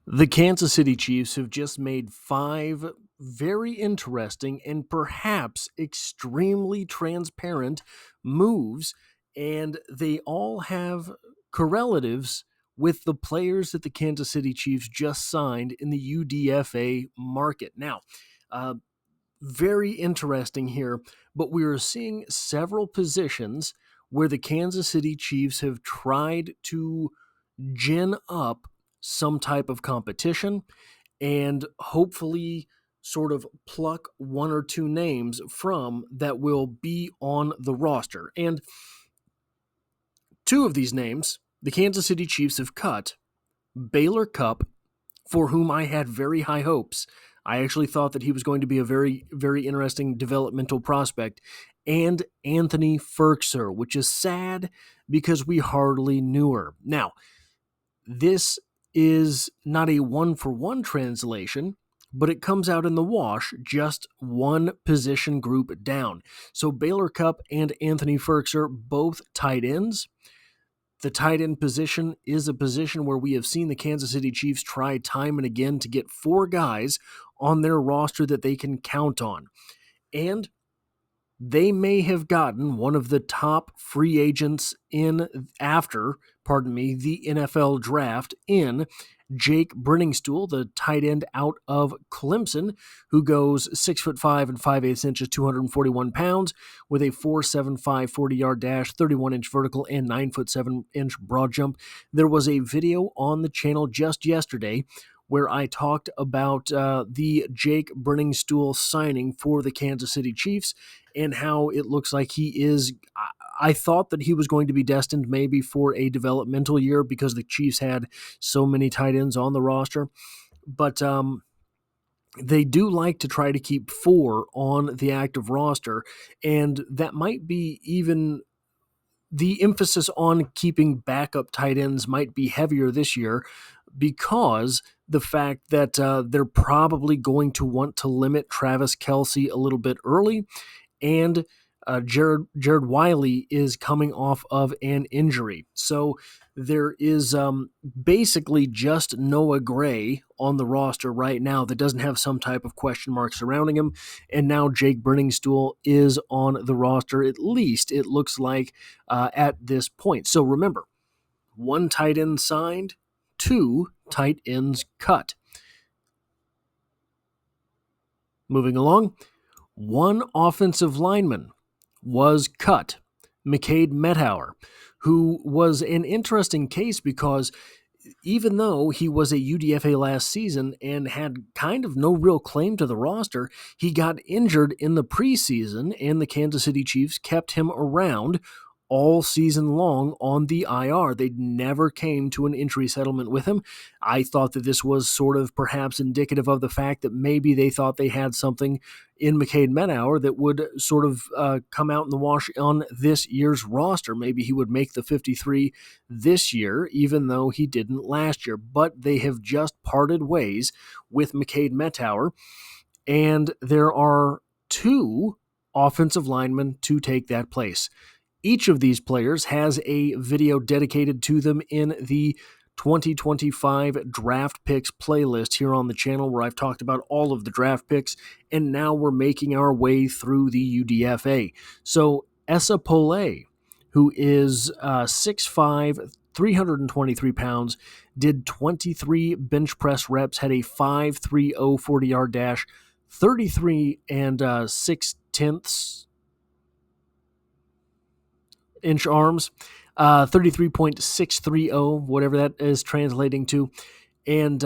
The Kansas City Chiefs have just made 5 very interesting and perhaps extremely transparent moves, and they all have correlatives with the players that the Kansas City Chiefs just signed in the UDFA market. Now, very interesting here, but we are seeing several positions where the Kansas City Chiefs have tried to gin up some type of competition and hopefully sort of pluck one or two names from that will be on the roster. And two of these names, the Kansas City Chiefs have cut Baylor Cupp, for whom I had very high hopes. I actually thought that he was going to be a very, very interesting developmental prospect, and Anthony Firkser, which is sad because we hardly knew her. Now, this is not a one-for-one translation, but it comes out in the wash just one position group down. So Baylor Cupp and Anthony Firkser, both tight ends. The tight end position is a position where we have seen the Kansas City Chiefs try time and again to get 4 guys on their roster that they can count on. And they may have gotten one of the top free agents after the NFL draft in Jake Brizendine, the tight end out of Clemson, who goes 6'5" and 5/8 inches, 241 pounds, with a 4.75 40-yard dash, 31-inch vertical, and 9'7" broad jump. There was a video on the channel just yesterday where I talked about the Jake Brizendine signing for the Kansas City Chiefs and how it looks like he is. I thought that he was going to be destined maybe for a developmental year because the Chiefs had so many tight ends on the roster, but they do like to try to keep 4 on the active roster, and that might be even the emphasis on keeping backup tight ends might be heavier this year because the fact that they're probably going to want to limit Travis Kelce a little bit early, and Jared Wiley is coming off of an injury. So there is basically just Noah Gray on the roster right now that doesn't have some type of question mark surrounding him. And now Jake Brizendine is on the roster, at least it looks like at this point. So remember, 1 tight end signed, 2 tight ends cut. Moving along, 1 offensive lineman was cut, McCade Mettauer, who was an interesting case because even though he was a UDFA last season and had kind of no real claim to the roster, he got injured in the preseason, and the Kansas City Chiefs kept him around all season long on the IR. They never came to an injury settlement with him. I thought that this was sort of perhaps indicative of the fact that maybe they thought they had something in McCade Mettauer that would sort of come out in the wash on this year's roster. Maybe he would make the 53 this year, even though he didn't last year. But they have just parted ways with McCade Mettauer, and there are 2 offensive linemen to take that place. Each of these players has a video dedicated to them in the 2025 draft picks playlist here on the channel, where I've talked about all of the draft picks, and now we're making our way through the UDFA. So Esa Pole, who is 6'5", 323 pounds, did 23 bench press reps, had a 5.30 40-yard dash, 33 and 6/10 inch arms, 33.630, whatever that is translating to, and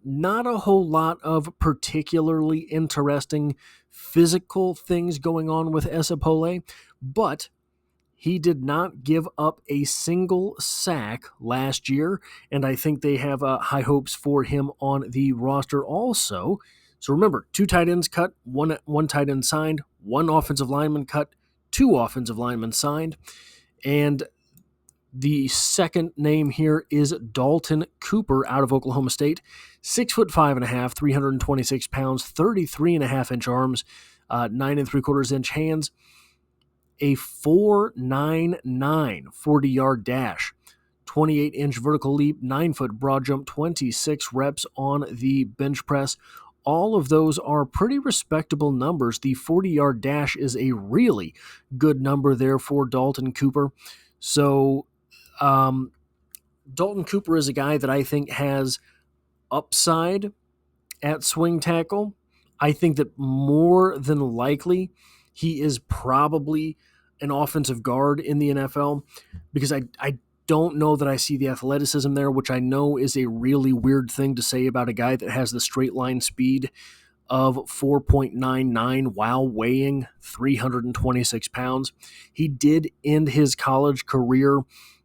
not a whole lot of particularly interesting physical things going on with Esa Pole, but he did not give up a single sack last year, and I think they have high hopes for him on the roster also. So remember, 2 tight ends cut, one tight end signed, 1 offensive lineman cut, 2 offensive linemen signed. And the second name here is Dalton Cooper out of Oklahoma State, 6'5.5", 326 pounds, 33.5-inch arms, 9.75-inch hands, a 4.99 40-yard dash, 28-inch vertical leap, 9-foot broad jump, 26 reps on the bench press. All of those are pretty respectable numbers. The 40-yard dash is a really good number there for Dalton Cooper. So Dalton Cooper is a guy that I think has upside at swing tackle. I think that more than likely he is probably an offensive guard in the NFL, because I don't know that I see the athleticism there, which I know is a really weird thing to say about a guy that has the straight line speed of 4.99 while weighing 326 pounds. He did end his college career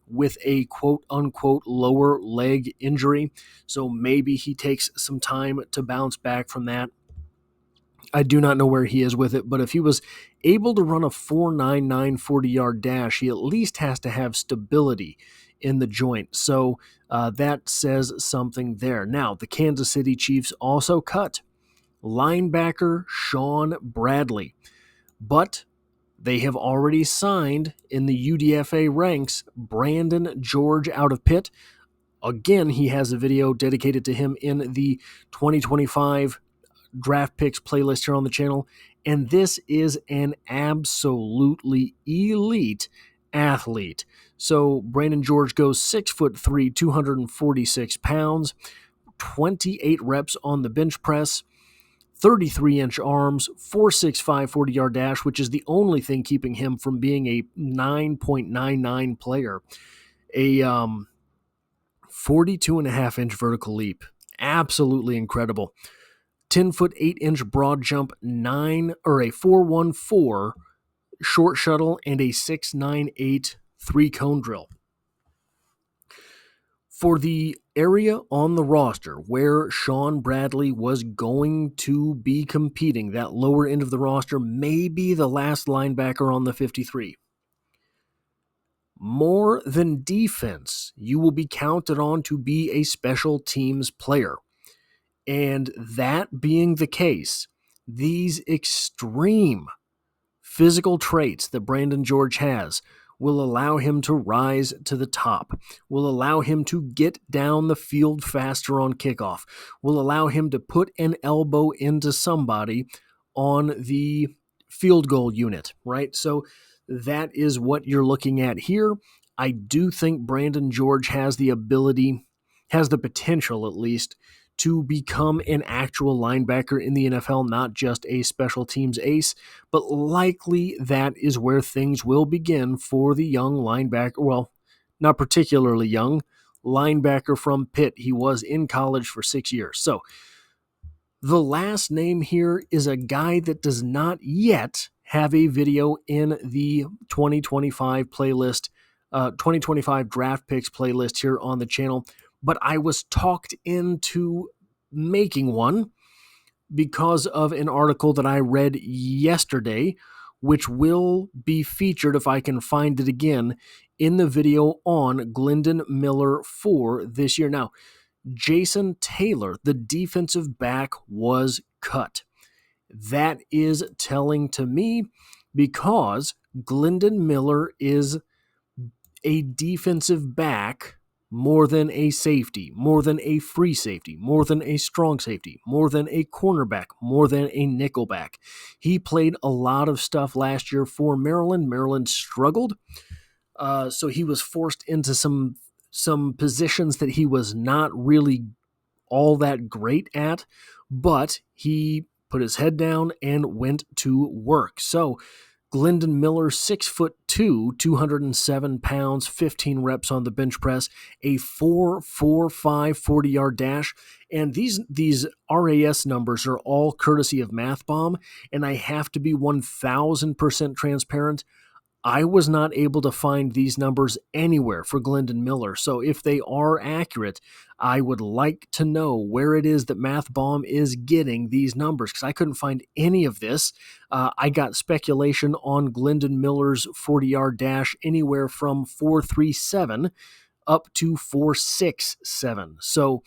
with a quote-unquote lower leg injury, so maybe he takes some time to bounce back from that. I do not know where he is with it, but if he was able to run a 4.99 40-yard dash, he at least has to have stability in the joint. So that says something there. Now, the Kansas City Chiefs also cut linebacker Shawn Bradley, but they have already signed in the UDFA ranks Brandon George out of Pitt. Again, he has a video dedicated to him in the 2025 draft picks playlist here on the channel, and this is an absolutely elite athlete. So Brandon George goes 6'3", 246 pounds, 28 reps on the bench press, 33-inch arms, 4.65 40-yard dash, which is the only thing keeping him from being a 9.99 player. A 42.5-inch vertical leap. Absolutely incredible. 10-foot 8-inch broad jump, a 4.14 short shuttle, and a 6.98 three-cone drill. For the area on the roster where Shawn Bradley was going to be competing, that lower end of the roster, maybe the last linebacker on the 53. More than defense, you will be counted on to be a special teams player. And that being the case, these extreme physical traits that Brandon George has will allow him to rise to the top, will allow him to get down the field faster on kickoff, will allow him to put an elbow into somebody on the field goal unit, right? So that is what you're looking at here. I do think Brandon George has the ability, has the potential at least, to become an actual linebacker in the NFL, not just a special teams ace, but likely that is where things will begin for the young linebacker, well, not particularly young, linebacker from Pitt. He was in college for 6 years. So the last name here is a guy that does not yet have a video in the 2025 playlist, 2025 draft picks playlist here on the channel, but I was talked into making one because of an article that I read yesterday, which will be featured, if I can find it again, in the video on Glendon Miller for this year. Now, Jason Taylor, the defensive back, was cut. That is telling to me because Glendon Miller is a defensive back more than a safety, more than a free safety, more than a strong safety, more than a cornerback, more than a nickelback. He played a lot of stuff last year for Maryland. Maryland struggled, so he was forced into some positions that he was not really all that great at, but he put his head down and went to work. So Glendon Miller, 6'2", 207 pounds, 15 reps on the bench press, a 4.45 40-yard dash. And these RAS numbers are all courtesy of MathBomb, and I have to be 1,000% transparent. I was not able to find these numbers anywhere for Glendon Miller. So if they are accurate, I would like to know where it is that MathBomb is getting these numbers, because I couldn't find any of this. I got speculation on Glendon Miller's 40-yard dash anywhere from 4.37 up to 4.67. So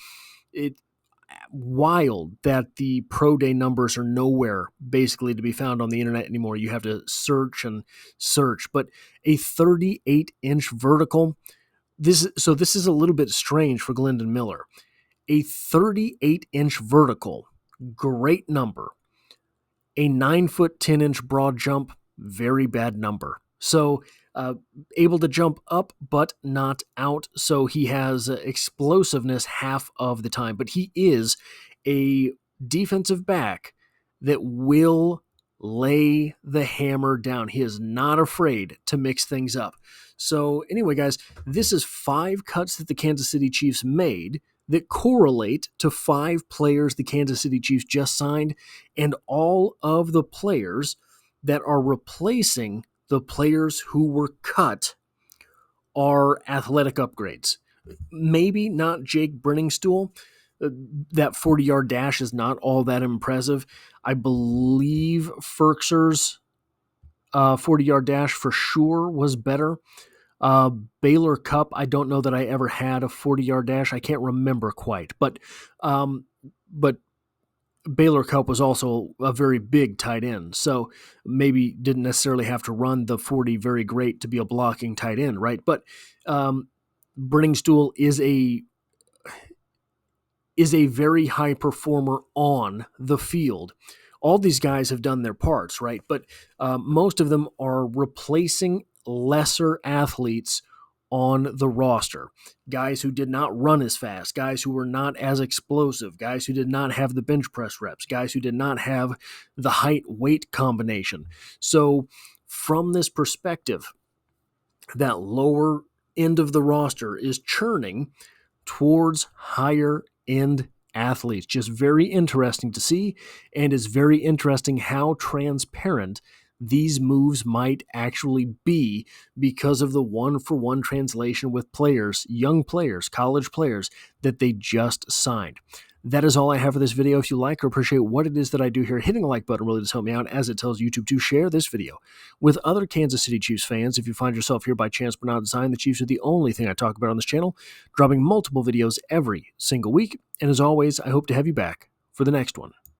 wild that the pro day numbers are nowhere basically to be found on the internet anymore. You have to search and search. But a 38-inch vertical, this is a little bit strange for Glendon Miller. A 38-inch vertical, great number. A 9-foot 10-inch broad jump, very bad number. So able to jump up but not out. So he has explosiveness half of the time. But he is a defensive back that will lay the hammer down. He is not afraid to mix things up. So anyway, guys, this is 5 cuts that the Kansas City Chiefs made that correlate to 5 players the Kansas City Chiefs just signed, and all of the players that are replacing the players who were cut are athletic upgrades. Maybe not Jake Brenningstool. That 40-yard dash is not all that impressive. I believe Ferkser's 40-yard dash for sure was better. Baylor Cupp, I don't know that I ever had a 40-yard dash. I can't remember quite. But Baylor Cupp was also a very big tight end, so maybe didn't necessarily have to run the 40 very great to be a blocking tight end, right? But Brenningstool is a very high performer on the field. All these guys have done their parts, right? But most of them are replacing lesser athletes on the roster. Guys who did not run as fast, guys who were not as explosive, guys who did not have the bench press reps, guys who did not have the height-weight combination. So from this perspective, that lower end of the roster is churning towards higher-end athletes. Just very interesting to see, and it's very interesting how transparent these moves might actually be because of the one-for-one translation with players, young players, college players that they just signed. That is all I have for this video. If you like or appreciate what it is that I do here, hitting the like button really does help me out, as it tells YouTube to share this video with other Kansas City Chiefs fans. If you find yourself here by chance but not design, the Chiefs are the only thing I talk about on this channel, dropping multiple videos every single week. And as always, I hope to have you back for the next one.